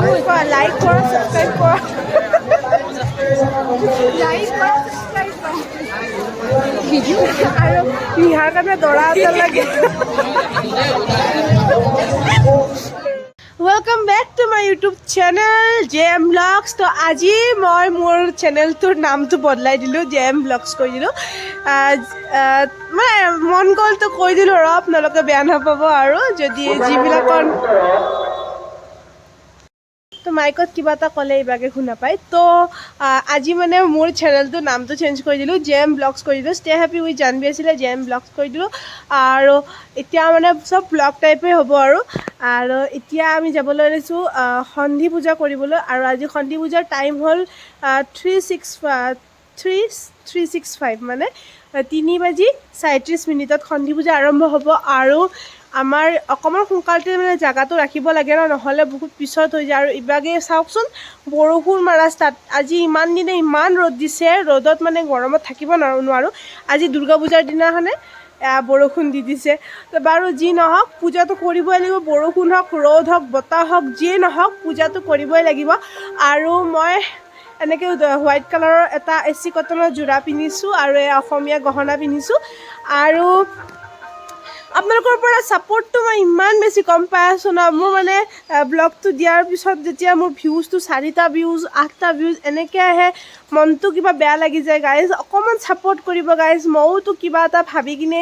Like কৰা subscribe কৰা like কৰা সাবস্ক্ৰাইব কৰা আৰু নিহাৰ কাৰণে দৰা এটা লাগে Welcome back to my YouTube channel JM Vlogs. तो आज मैं मोर चैनल तो नाम तो बदलाई दिलो JM Vlogs कर दिलो मैं मन गल तो कई दिलो और आपनालोके बेया नापाब आरो जदि जिबिलाकन तो माइकत किबा এটা কলে ইবাগে শুনা পাই তো আজি মানে মোৰ চেনেলটো নামটো চেঞ্জ কৰি দিলো JM Vlogs কৰি দিলো ষ্টে হ্যাপি উইথ জানবি আছিলে JM Vlogs কৰি দিলো আৰু এতিয়া মানে সব ব্লগ টাইপে হ'ব আৰু এতিয়া আমি যাবলৈ লৈছো সন্ধি পূজা কৰিবলৈ আৰু আজি সন্ধি পূজাৰ টাইম হ'ল 3:65 মানে 3:37 সন্ধি পূজা আৰম্ভ হ'ব আৰু আমাৰ অকমান সোনকালতে মানে জায়গাটো ৰাখিব লাগে নহলে বহুত পিছত হৈ যায় আৰু ইবাগে চাওকচোন বৰষুণ মাৰা ষ্টাৰ্ট আজি ইমান দিনে ইমান ৰ'দ দিছে ৰ'দত মানে গৰমত থাকিব নোৱাৰো আজি দুৰ্গা পূজাৰ দিনাখনে বৰষুণ দি দিছে বাৰু যি নহওক পূজাটো কৰিবই লাগিব বৰষুণ হওক ৰ'দ হওক বতাহ হওক যি নহওক পূজাটো কৰিবই লাগিব আৰু মই এনেকে হোৱাইট কালাৰৰ এটা এচি কটনৰ জোৰা পিন্ধিছো আৰু অসমীয়া গহনা পিন্ধিছো আৰু আপোনালোকৰ পৰা সাপোৰ্টটো মই ইমান বেছি কম পাই আছো না মোৰ মানে ব্লগটো দিয়াৰ পিছত যেতিয়া মোৰ ভিউজটো 4টা ভিউজ 8টা ভিউজ এনেকে আহে মনটো কিবা বেয়া লাগি যায় গাইজ অকমান সাপোৰ্ট কৰিব গাইজ মইতো কিবা এটা ভাবি কিনে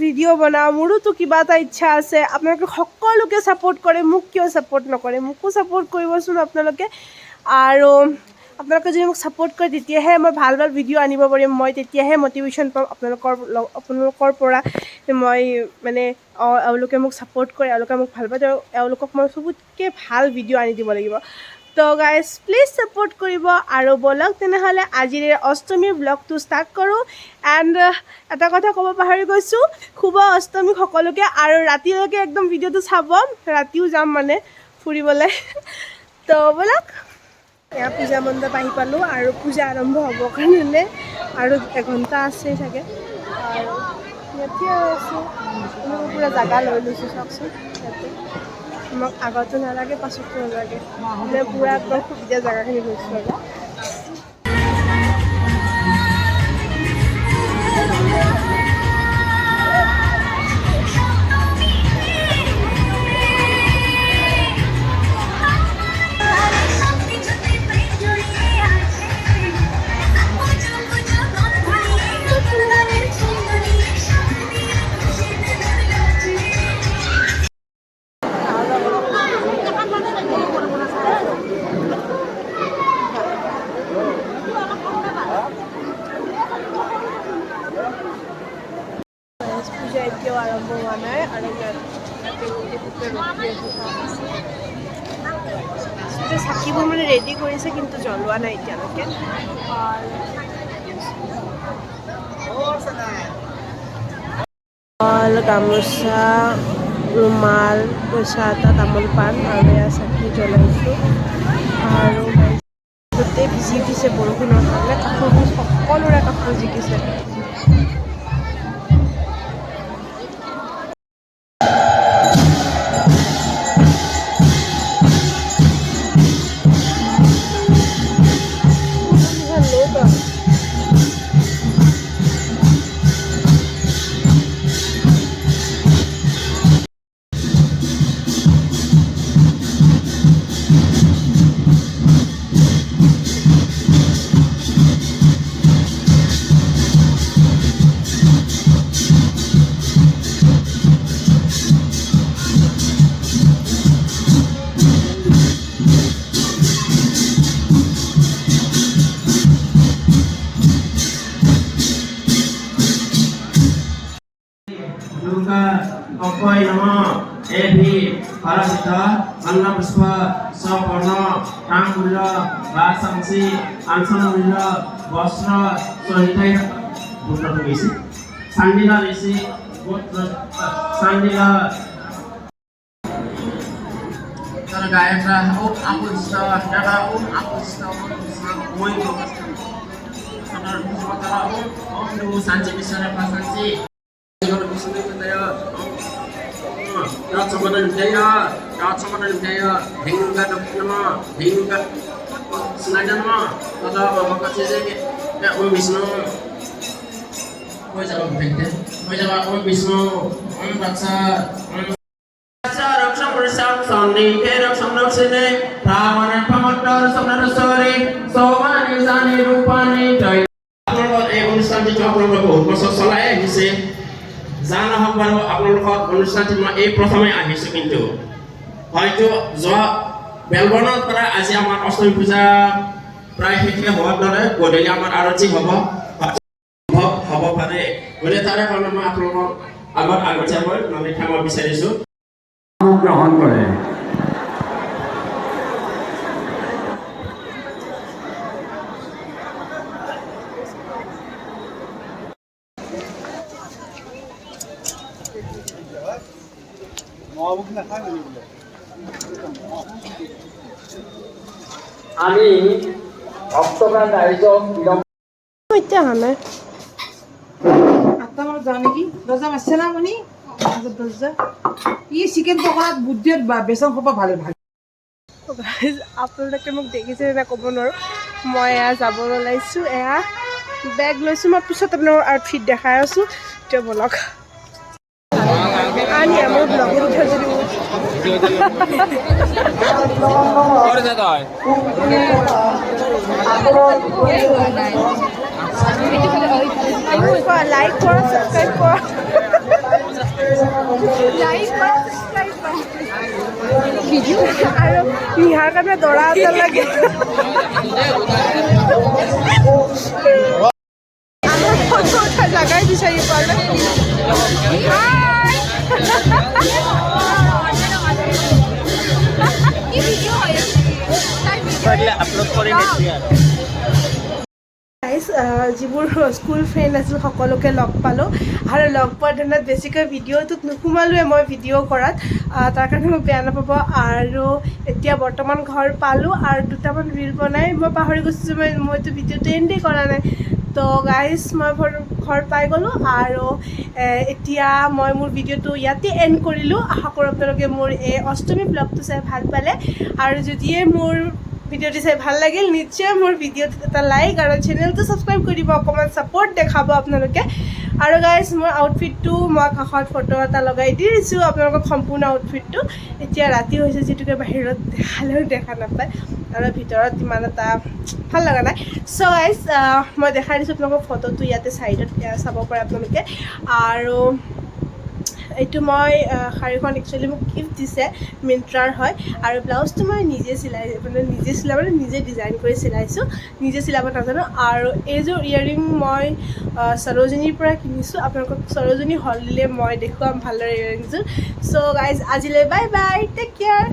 ভিডিঅ' বনাওঁ মোৰোতো কিবা এটা ইচ্ছা আছে আপোনালোকে সকলোকে সাপোৰ্ট কৰে মোক কিয় সাপোৰ্ট নকৰে মোকো সাপোৰ্ট কৰিবচোন আপোনালোকে আৰু আপোনালোকে যদি মোক সাপোৰ্ট কৰে তেতিয়াহে মই ভাল ভাল ভিডিঅ' আনিব পাৰিম মই তেতিয়াহে মটিভেশ্যন পাম আপোনালোকৰ পৰা মই মানে এওঁলোকে মোক সাপোৰ্ট কৰে এওঁলোকে মোক ভাল পায় এওঁলোকক মই সবতকৈ ভাল ভিডিঅ' আনি দিব লাগিব তো গাইজ প্লিজ সাপোৰ্ট কৰিব আৰু বলক তেনেহ'লে আজিৰ অষ্টমীৰ ব্লগটো ষ্টাৰ্ট কৰোঁ এণ্ড এটা কথা ক'ব পাহৰি গৈছোঁ শুভ অষ্টমী সকলোকে আৰু ৰাতিলৈকে একদম ভিডিঅ'টো চাব ৰাতিও যাম মানে ফুৰিবলৈ তো বলক এয়া পূজা মণ্ডপ আহি পালোঁ আৰু পূজা আৰম্ভ হ'ব কাৰণে আৰু এঘণ্টা আছে চাগে আৰু ইয়াতে আছোঁ পুৰা জাগা লৈ লৈছোঁ চাওকচোন ইয়াতে আমাক আগতো নালাগে পাছতো নালাগে মানে পুৰা একদম সুবিধা জাগাখিনি লৈছোঁ আৰু এতিয়াও আৰম্ভ হোৱা নাই আৰু চাকিবোৰ মানে ৰেডি কৰিছে কিন্তু জ্বলোৱা নাই এতিয়ালৈকে গামোচা ৰুমাল পইচা এটা তামোল পাণ আৰু এয়া চাকি জ্বলাইছোঁ আৰু গোটেই ভিজি উঠিছে বৰষুণৰ কাৰণে কাপোৰবোৰ সকলোৰে কাপোৰ জিকিছে Durga Topoi Namo Ebi Parasita Anna Puspa Saporno Tangula Assamese Ansanamula Vasra Sohitai Buddha Bisi Sandila Bisi Sandila Gayatra Apusta Dada Apusta Moi Om Sanji Misana Pasanji Kalau bisa kita ya, nak coba dan jaya, Dapat sama dengan saya hingga nama hingga selain nama atau bapak kasih ya Om Wisnu. Kau jawab begitu. Kau jawab Om Wisnu, Om Raksa, Om Raksa bersama Sandi, Raksa sini, Rawan Pamotor, Saudara Sori, Somani Sani Rupani, Joy. Apalagi অনুষ্ঠান যেটা আপনারা বহুত বছর চলাই আহিছে জানা হক বাৰু আপোনালোকৰ অনুষ্ঠানটি মই এই প্ৰথমে আহিছো কিন্তু হয়তো যোৱা বেলবনৰ পৰা আজি আমাৰ অষ্টমী পূজা প্ৰায় শেষ হোৱাৰ দৰে গধূলি আমাৰ আৰতি হ'ব পাৰে গতিকে তাৰে কাৰণে মই আপোনালোকক আগতীয়াকৈ মানে ক্ষমা বিচাৰিছো গ্ৰহণ কৰে আমি অক্টোবৰ ৰাইজক এতিয়া অহা নাই আটটা মানত যাওঁ নেকি দৰ্জা মাৰিছে না আপুনি দৰ্জা ই চিকেন পকৰাত বুদ্ধিত বা বেচন খোপা ভালে ভাল আপোনালোকে মোক দেখিছে নে ক'ব নোৱাৰোঁ মই এয়া যাব ওলাইছোঁ এয়া বেগ লৈছোঁ মই পিছত আপোনালোকৰ আউটফিট দেখাই আছোঁ এতিয়া বলক আনি মোৰ ব্লগত উঠা যদি লাইক কৰা ছাবস্ক্ৰাইব কৰা আৰু নিহাৰ কাৰণে দৰা এটা লাগে আমাৰ ফটো উঠা জাগাই বিচাৰি পোৱা নাই যিবোৰ স্কুল ফ্ৰেণ্ড আছিল সকলোকে লগ পালোঁ আৰু লগ পোৱাৰ দিনত বেছিকৈ ভিডিঅ'টোত নোসোমালোৱে মই ভিডিঅ' কৰাত তাৰ কাৰণে মোক বেয়া নাপাব আৰু এতিয়া বৰ্তমান ঘৰ পালোঁ আৰু দুটামান ৰিল বনাই মই পাহৰি গৈছোঁ মইতো ভিডিঅ'টো এণ্ডেই কৰা নাই তো গাইজ মই ঘৰ পাই গ'লোঁ আৰু এতিয়া মই মোৰ ভিডিঅ'টো ইয়াতে এণ্ড কৰিলোঁ আশা কৰোঁ আপোনালোকে মোৰ এই অষ্টমী ব্লগটো চাই ভাল পালে আৰু যদিয়ে মোৰ ভিডিঅ'টো চাই ভাল লাগিল নিশ্চয় মোৰ ভিডিঅ'টোত এটা লাইক আৰু চেনেলটো ছাবস্ক্ৰাইব কৰি দিব অকণমান ছাপোৰ্ট দেখাব আপোনালোকে আৰু গাইজ মোৰ আউটফিটটো মই কাষত ফটো এটা লগাই দি দিছোঁ আপোনালোকক সম্পূৰ্ণ আউটফিটটো এতিয়া ৰাতি হৈছে যিটোকে বাহিৰত দেখালেও দেখা নাপায় আৰু ভিতৰত ইমান এটা ভাল লগা নাই চ' গাইজ মই দেখাই দিছোঁ আপোনালোকক ফটোটো ইয়াতে ছাইডত চাব পাৰে আপোনালোকে আৰু এইটো মই শাড়ীখন একচুৱেলি মোক গিফ্ট দিছে মিন্ত্ৰাৰ হয় আৰু ব্লাউজটো মই নিজে চিলাই মানে নিজে ডিজাইন কৰি চিলাইছোঁ নিজে চিলাব নাজানো আৰু এইযোৰ ইয়েৰিং মই সৰোজিনীৰ পৰা কিনিছোঁ আপোনালোকক সৰোজিনী হল দিলে মই দেখুৱাম ভালদৰে ইয়েৰিংযোৰ চ' গাইজ আজিলৈ বাই বাই টেক কেয়াৰ